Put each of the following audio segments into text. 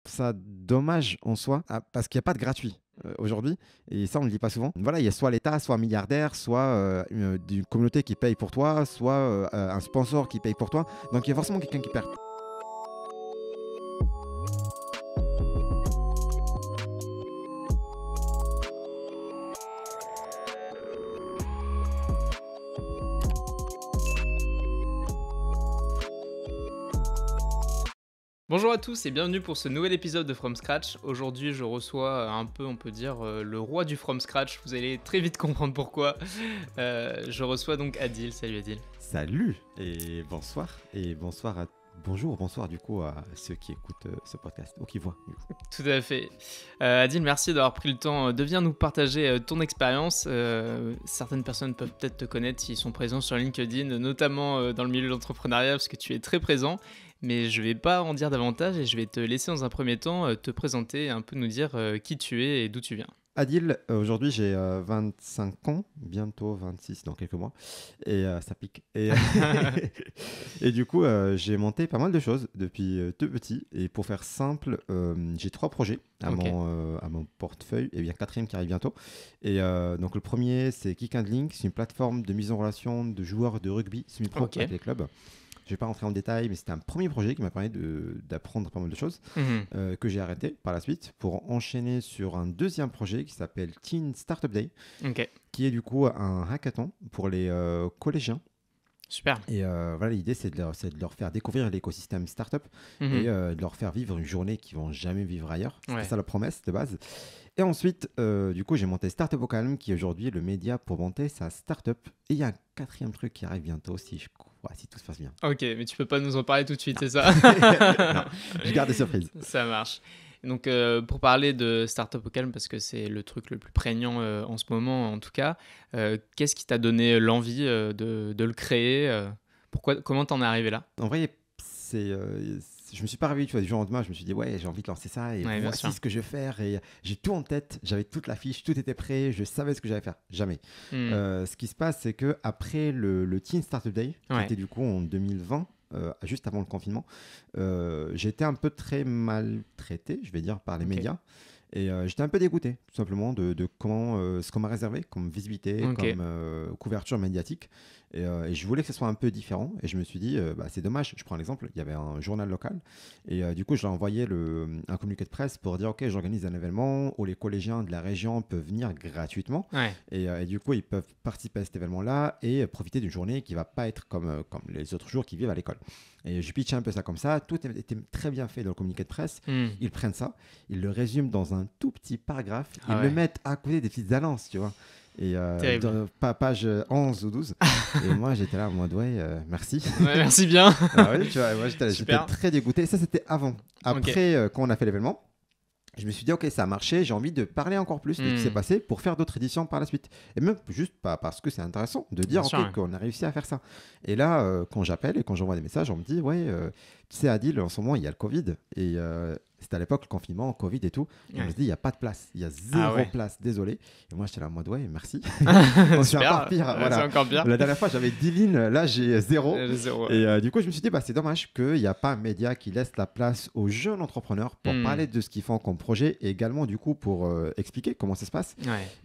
ça dommage en soi, parce qu'il n'y a pas de gratuit aujourd'hui, et ça on ne le dit pas souvent. Voilà, il y a soit l'État, soit un milliardaire, soit une communauté qui paye pour toi, soit un sponsor qui paye pour toi. Donc il y a forcément quelqu'un qui perd. Bonjour à tous et bienvenue pour ce nouvel épisode de From Scratch. Aujourd'hui, je reçois un peu, on peut dire, le roi du From Scratch. Vous allez très vite comprendre pourquoi. Je reçois donc Adil. Salut Adil. Salut et bonsoir bonsoir du coup à ceux qui écoutent ce podcast ou qui voient. Du coup. Tout à fait. Adil, merci d'avoir pris le temps de venir nous partager ton expérience. Certaines personnes peuvent peut-être te connaître s'ils sont présents sur LinkedIn, notamment dans le milieu de l'entrepreneuriat parce que tu es très présent. Mais je ne vais pas en dire davantage et je vais te laisser dans un premier temps te présenter et un peu nous dire qui tu es et d'où tu viens. Adil, aujourd'hui j'ai 25 ans, bientôt 26 dans quelques mois, et ça pique. Et du coup, j'ai monté pas mal de choses depuis tout petit. Et pour faire simple, j'ai 3 projets à mon portefeuille, et bien 4e qui arrive bientôt. Et donc le premier, c'est Kick and Link, c'est une plateforme de mise en relation de joueurs de rugby semi-pro avec les clubs. Je ne vais pas rentrer en détail, mais c'était un premier projet qui m'a permis d'apprendre pas mal de choses que j'ai arrêté par la suite pour enchaîner sur un deuxième projet qui s'appelle Teen Startup Day, qui est du coup un hackathon pour les collégiens. Super. Et voilà, l'idée, c'est de leur faire découvrir l'écosystème startup et de leur faire vivre une journée qu'ils ne vont jamais vivre ailleurs. C'était ça la promesse de base. Et ensuite, du coup, j'ai monté Startup au Calme, qui est aujourd'hui le média pour monter sa startup. Et il y a un 4e truc qui arrive bientôt, si tout se passe bien. Ok, mais tu peux pas nous en parler tout de suite, c'est ça? Non, je garde des surprises. Ça marche. Donc, pour parler de Startup au Calme, parce que c'est le truc le plus prégnant en ce moment, en tout cas, qu'est-ce qui t'a donné l'envie de le créer comment t'en es arrivé là? En vrai, je me suis pas réveillé du jour au lendemain. Je me suis dit, ouais, j'ai envie de lancer ça et voici ce que je vais faire. Et j'ai tout en tête, j'avais toute l'affiche, tout était prêt, je savais ce que j'allais faire. Jamais. Ce qui se passe, c'est qu'après le Teen Startup Day, qui était du coup en 2020, juste avant le confinement, j'ai été un peu très maltraité, je vais dire, par les médias. Et j'étais un peu dégoûté, tout simplement, de ce qu'on m'a réservé comme visibilité, comme couverture médiatique. Et je voulais que ce soit un peu différent. Et je me suis dit, c'est dommage. Je prends l'exemple, il y avait un journal local. Et du coup, je leur ai envoyé un communiqué de presse pour dire, OK, j'organise un événement où les collégiens de la région peuvent venir gratuitement. Et du coup, ils peuvent participer à cet événement-là et profiter d'une journée qui ne va pas être comme les autres jours qu'ils vivent à l'école. Et je pitchais un peu ça comme ça. Tout était très bien fait dans le communiqué de presse. Ils prennent ça, ils le résument dans un tout petit paragraphe. Ils le mettent à côté des petites annonces, tu vois. Et page 11 ou 12. Et moi, j'étais là en mode, merci. Merci bien. Tu vois, moi, j'étais très dégoûté. Ça, c'était avant. Après, quand on a fait l'événement, je me suis dit, OK, ça a marché, j'ai envie de parler encore plus de ce qui s'est passé pour faire d'autres éditions par la suite. Et même juste parce que c'est intéressant de dire qu'on a réussi à faire ça. Et là, quand j'appelle et quand j'envoie des messages, on me dit, tu sais, Adil, en ce moment, il y a le Covid. Et c'était à l'époque le confinement, Covid et tout. Et on me dit, il n'y a pas de place. Il y a zéro place, désolé. Et moi, j'étais là en mode, merci. C'est encore pire. Voilà. C'est encore pire. La dernière fois, j'avais 10 lignes. Là, j'ai 0. Et du coup, je me suis dit, c'est dommage qu'il n'y a pas un média qui laisse la place aux jeunes entrepreneurs pour parler de ce qu'ils font comme projet et également, du coup, pour expliquer comment ça se passe.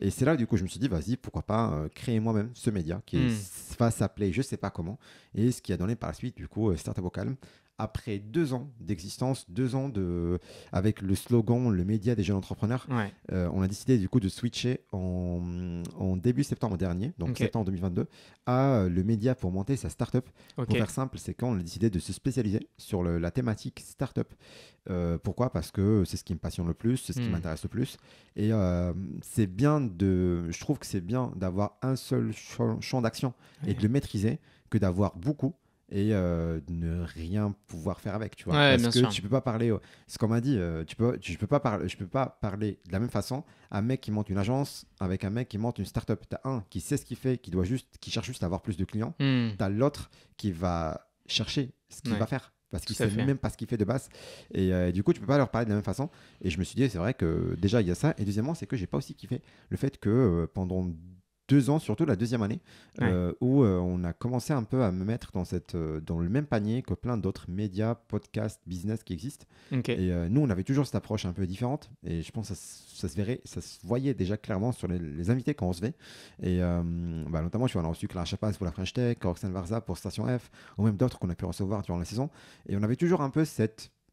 Et c'est là, du coup, je me suis dit, vas-y, pourquoi pas créer moi-même ce média qui va s'appeler, je ne sais pas comment. Et ce qui a donné par la suite, du coup, Startup au Calme. Après 2 ans d'existence, 2 ans avec le slogan « Le média des jeunes entrepreneurs », on a décidé du coup de switcher en début septembre dernier, donc septembre 2022, à le média pour monter sa startup. Pour faire simple, c'est quand on a décidé de se spécialiser sur la thématique startup. Pourquoi ? Parce que c'est ce qui me passionne le plus, c'est ce qui m'intéresse le plus. Et je trouve que c'est bien d'avoir un seul champ d'action et de le maîtriser que d'avoir beaucoup et de ne rien pouvoir faire avec, tu vois. Parce que tu peux pas parler, c'est comme on m'a dit, je peux pas parler de la même façon un mec qui monte une agence avec un mec qui monte une startup. T'as un qui sait ce qu'il fait, qui cherche juste à avoir plus de clients. T'as l'autre qui va chercher ce qu'il va faire parce qu'il sait même pas ce qu'il fait de base. Et du coup, tu peux pas leur parler de la même façon. Et je me suis dit, c'est vrai que déjà, il y a ça. Et deuxièmement, c'est que j'ai pas aussi kiffé le fait que pendant 2 ans, surtout la deuxième année, où on a commencé un peu à me mettre dans le même panier que plein d'autres médias, podcasts, business qui existent. Et nous, on avait toujours cette approche un peu différente. Et je pense que ça se voyait déjà clairement sur les invités qu'on recevait. Et notamment, on a reçu Clara Chapas pour la French Tech, Roxane Varza pour Station F, ou même d'autres qu'on a pu recevoir durant la saison. Et on avait toujours un peu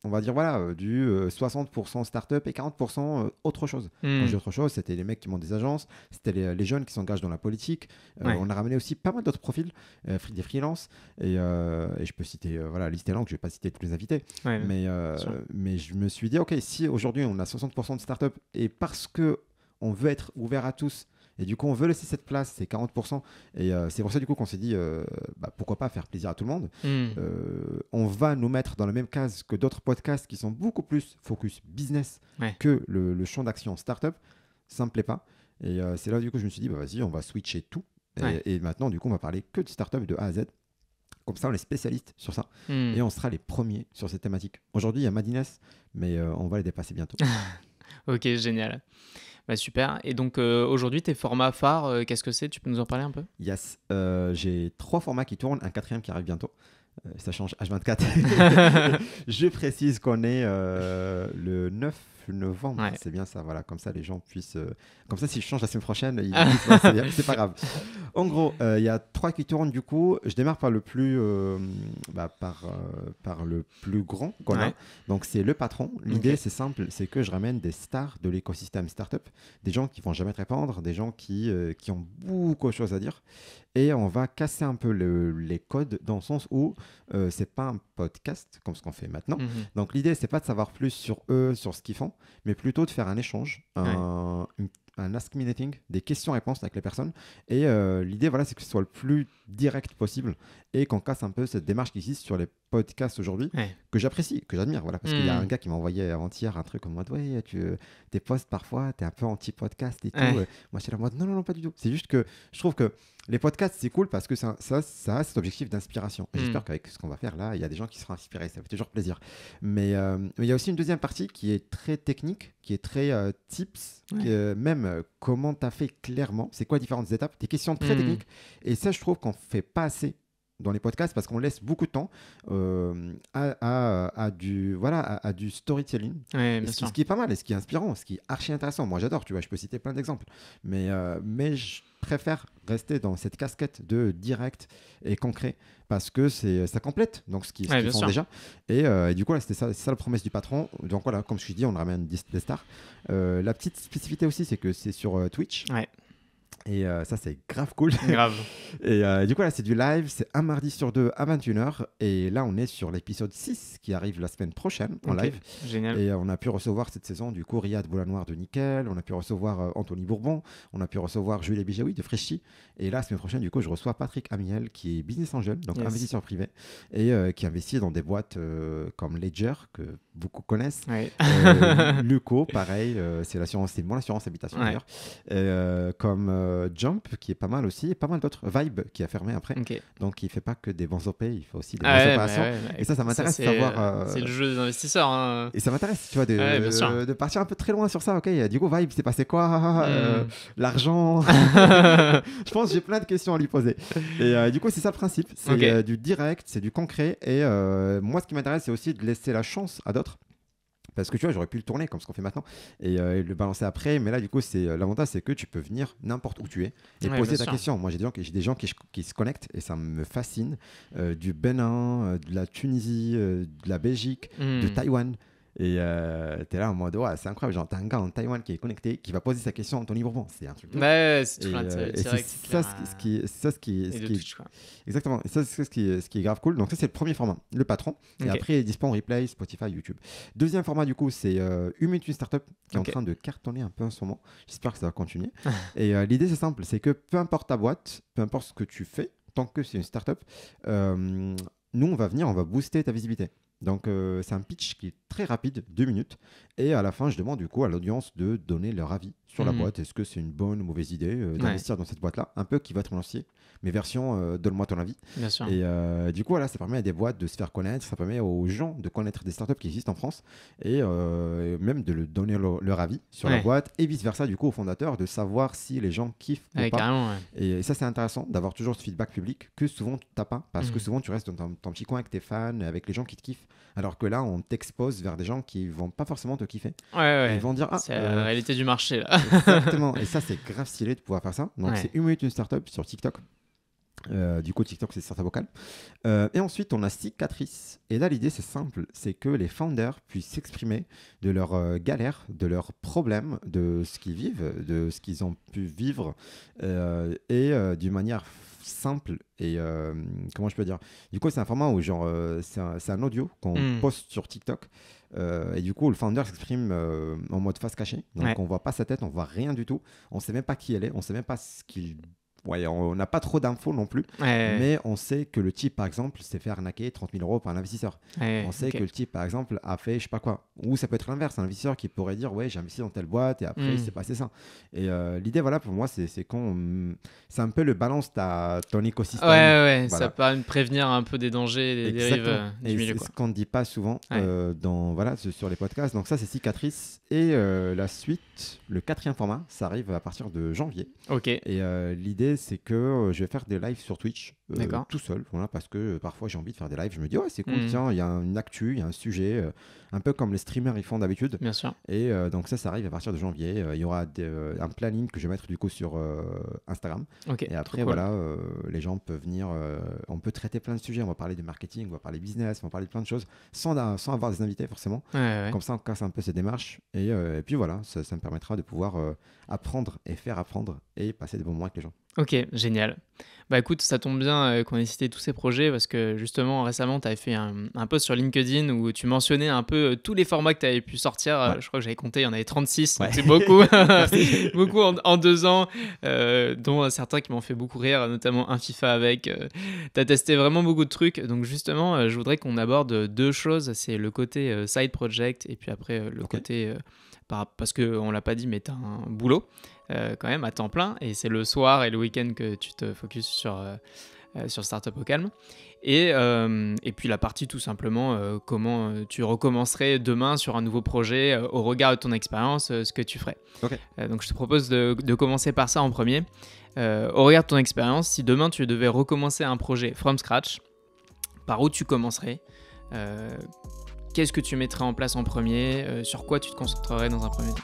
on va dire du 60% startup et 40% autre chose. Quand je dis autre chose, c'était les mecs qui montent des agences, c'était les jeunes qui s'engagent dans la politique. On a ramené aussi pas mal d'autres profils, des freelances. Et je peux citer la liste est longue, je ne vais pas citer tous les invités. Mais je me suis dit, OK, si aujourd'hui on a 60% de startup et parce qu'on veut être ouvert à tous, et du coup, on veut laisser cette place, c'est 40%. Et c'est pour ça, du coup, qu'on s'est dit, pourquoi pas faire plaisir à tout le monde. On va nous mettre dans la même case que d'autres podcasts qui sont beaucoup plus focus business que le champ d'action startup. Ça ne me plaît pas. Et c'est là, du coup, je me suis dit, vas-y, on va switcher tout. Et maintenant, du coup, on va parler que de startup de A à Z. Comme ça, on est spécialiste sur ça. Et on sera les premiers sur cette thématique. Aujourd'hui, il y a Madines, mais on va les dépasser bientôt. Ok, génial. Super. Et donc aujourd'hui, tes formats phares, qu'est-ce que c'est? Tu peux nous en parler un peu? Yes. J'ai 3 formats qui tournent, un 4e qui arrive bientôt. Ça change H24. Je précise qu'on est le 9 novembre. C'est bien ça. Voilà, comme ça, les gens puissent. Comme ça, si je change la semaine prochaine, ils disent c'est pas grave. En gros, il y a 3 qui tournent du coup. Je démarre par le plus, par le plus grand qu'on a. Donc, c'est le patron. L'idée, c'est simple, c'est que je ramène des stars de l'écosystème startup, des gens qui vont jamais te répondre, des gens qui ont beaucoup de choses à dire. Et on va casser un peu les codes dans le sens où c'est pas un podcast comme ce qu'on fait maintenant. Donc l'idée, c'est pas de savoir plus sur eux, sur ce qu'ils font, mais plutôt de faire un échange, un Ask Me Anything, des questions-réponses avec les personnes. Et l'idée, c'est que ce soit le plus direct possible et qu'on casse un peu cette démarche qui existe sur les podcasts aujourd'hui, que j'apprécie, que j'admire. Parce qu'il y a un gars qui m'a envoyé avant-hier un truc en mode tes posts parfois, t'es un peu anti-podcast et tout. Moi, j'étais là en mode non, pas du tout. C'est juste que je trouve que les podcasts, c'est cool parce que ça a cet objectif d'inspiration. Et j'espère qu'avec ce qu'on va faire là, il y a des gens qui seront inspirés. Ça fait toujours plaisir. Mais il y a aussi une deuxième partie qui est très technique, qui est très tips, même comment tu as fait clairement, c'est quoi les différentes étapes, des questions très techniques. Et ça, je trouve qu'on ne fait pas assez dans les podcasts parce qu'on laisse beaucoup de temps à du storytelling, ce qui est pas mal et ce qui est inspirant, ce qui est archi intéressant. Moi, j'adore, je peux citer plein d'exemples. Mais je préfère rester dans cette casquette de direct et concret parce que ça complète donc ce qu'ils font déjà. Et du coup, c'était ça la promesse du patron. Donc voilà, comme je te dis, on ramène des stars. La petite spécificité aussi, c'est que c'est sur Twitch. Et ça, c'est grave cool. Grave. Et du coup, là, c'est du live. C'est un mardi sur 2 à 21h. Et là, on est sur l'épisode 6 qui arrive la semaine prochaine en live. Génial. Et on a pu recevoir cette saison, du coup, Riyad Boulanoir de Nickel. On a pu recevoir Anthony Bourbon. On a pu recevoir Julie Bijaoui de Freshy. Et là, la semaine prochaine, du coup, je reçois Patrick Amiel, qui est business angel, donc investisseur privé, et qui investit dans des boîtes comme Ledger, que beaucoup connaissent. Luco, pareil. C'est mon assurance habitation d'ailleurs. Comme Jump, qui est pas mal aussi, et pas mal d'autres. Vibe, qui a fermé après. Donc, il ne fait pas que des bons OP, il fait aussi des bonnes opérations. Et ça m'intéresse de savoir. C'est le jeu des investisseurs. Et ça m'intéresse, tu vois, de partir un peu très loin sur ça. Ok, du coup, Vibe, c'est passé quoi? L'argent. Je pense que j'ai plein de questions à lui poser. Et du coup, c'est ça le principe. C'est du direct, c'est du concret. Et moi, ce qui m'intéresse, c'est aussi de laisser la chance à d'autres. Parce que tu vois, j'aurais pu le tourner comme ce qu'on fait maintenant et le balancer après. Mais là, du coup, l'avantage, c'est que tu peux venir n'importe où tu es et poser ta question. Moi, j'ai des gens qui se connectent et ça me fascine. Du Bénin, de la Tunisie, de la Belgique, de Taïwan. Et t'es là en mode, c'est incroyable. Genre, t'as un gars en Taïwan qui est connecté, qui va poser sa question à Anthony Bourbon. C'est un truc. C'est ce qui est exactement. Et ça, c'est ce qui est grave cool. Donc ça, c'est le premier format, le patron. Et après, il est dispo en replay, Spotify, YouTube. Deuxième format, du coup, c'est une minute une startup qui est en train de cartonner un peu en ce moment. J'espère que ça va continuer. Et l'idée, c'est simple, c'est que peu importe ta boîte, peu importe ce que tu fais, tant que c'est une startup, nous, on va venir, on va booster ta visibilité. Donc, c'est un pitch qui est très rapide, 2 minutes. Et à la fin, je demande du coup à l'audience de donner leur avis sur la boîte. Est-ce que c'est une bonne ou mauvaise idée d'investir dans cette boîte-là? Un peu qui va être lancée, mais version donne-moi ton avis. Bien sûr. Et du coup, voilà, ça permet à des boîtes de se faire connaître, ça permet aux gens de connaître des startups qui existent en France et même de donner leur avis sur la boîte et vice-versa, du coup, aux fondateurs de savoir si les gens kiffent ou pas. Carrément, Et ça, c'est intéressant d'avoir toujours ce feedback public que souvent tu n'as pas parce que souvent tu restes dans ton petit coin avec tes fans, avec les gens qui te kiffent. Alors que là, on t'expose vers des gens qui vont pas forcément te kiffer. Ils vont dire c'est la réalité du marché là. Exactement. Et ça, c'est grave stylé de pouvoir faire ça. Donc, c'est 1 minute une startup sur TikTok. Du coup, TikTok, c'est Startup Vocal. Et ensuite, on a Cicatrice. Et là, l'idée, c'est simple. C'est que les founders puissent s'exprimer de leurs galères, de leurs problèmes, de ce qu'ils vivent, de ce qu'ils ont pu vivre d'une manière simple et comment je peux dire, du coup c'est un format où genre c'est un audio qu'on poste sur TikTok et du coup le founder s'exprime en mode face cachée, donc on voit pas sa tête, on voit rien du tout, on sait même pas qui elle est, on sait même pas ce qu'il on n'a pas trop d'infos non plus, mais on sait que le type, par exemple, s'est fait arnaquer 30 000 € par un investisseur. On sait que le type, par exemple, a fait je sais pas quoi. Ou ça peut être l'inverse, un investisseur qui pourrait dire ouais, j'ai investi dans telle boîte et après il s'est passé ça. Et l'idée, voilà, pour moi, c'est c'est un peu le balance ton écosystème. Voilà. Ça permet de prévenir un peu des dangers, des dérives du milieu. C'est ce qu'on ne dit pas souvent sur les podcasts. Donc ça, c'est Cicatrice. Et la suite, le 4e format, ça arrive à partir de janvier. Et l'idée, c'est que je vais faire des lives sur Twitch tout seul, voilà, parce que parfois j'ai envie de faire des lives. Je me dis, c'est cool, tiens, il y a une actu, il y a un sujet, un peu comme les streamers ils font d'habitude. Bien sûr. Et donc ça arrive à partir de janvier. Il y aura un planning que je vais mettre du coup sur Instagram. Et après, voilà, les gens peuvent venir, on peut traiter plein de sujets. On va parler de marketing, on va parler business, on va parler de plein de choses sans avoir des invités forcément. Comme ça, on casse un peu ces démarches. Et puis voilà, ça me permettra de pouvoir apprendre et faire apprendre et passer des bons moments avec les gens. Ok, génial. Bah écoute, ça tombe bien qu'on ait cité tous ces projets parce que justement récemment tu avais fait un post sur LinkedIn où tu mentionnais un peu tous les formats que tu avais pu sortir. Je crois que j'avais compté, il y en avait 36, donc c'est beaucoup. Beaucoup en 2 ans, dont certains qui m'ont fait beaucoup rire, notamment un FIFA avec. Tu as testé vraiment beaucoup de trucs, donc justement je voudrais qu'on aborde 2 choses, c'est le côté side project et puis après le côté... parce qu'on ne l'a pas dit, mais tu as un boulot quand même à temps plein et c'est le soir et le week-end que tu te focuses sur Startup au calme. Et puis la partie tout simplement, comment tu recommencerais demain sur un nouveau projet au regard de ton expérience, ce que tu ferais. Donc je te propose de commencer par ça en premier. Au regard de ton expérience, si demain tu devais recommencer un projet from scratch, par où tu commencerais qu'est-ce que tu mettrais en place en premier? Sur quoi tu te concentrerais dans un premier temps?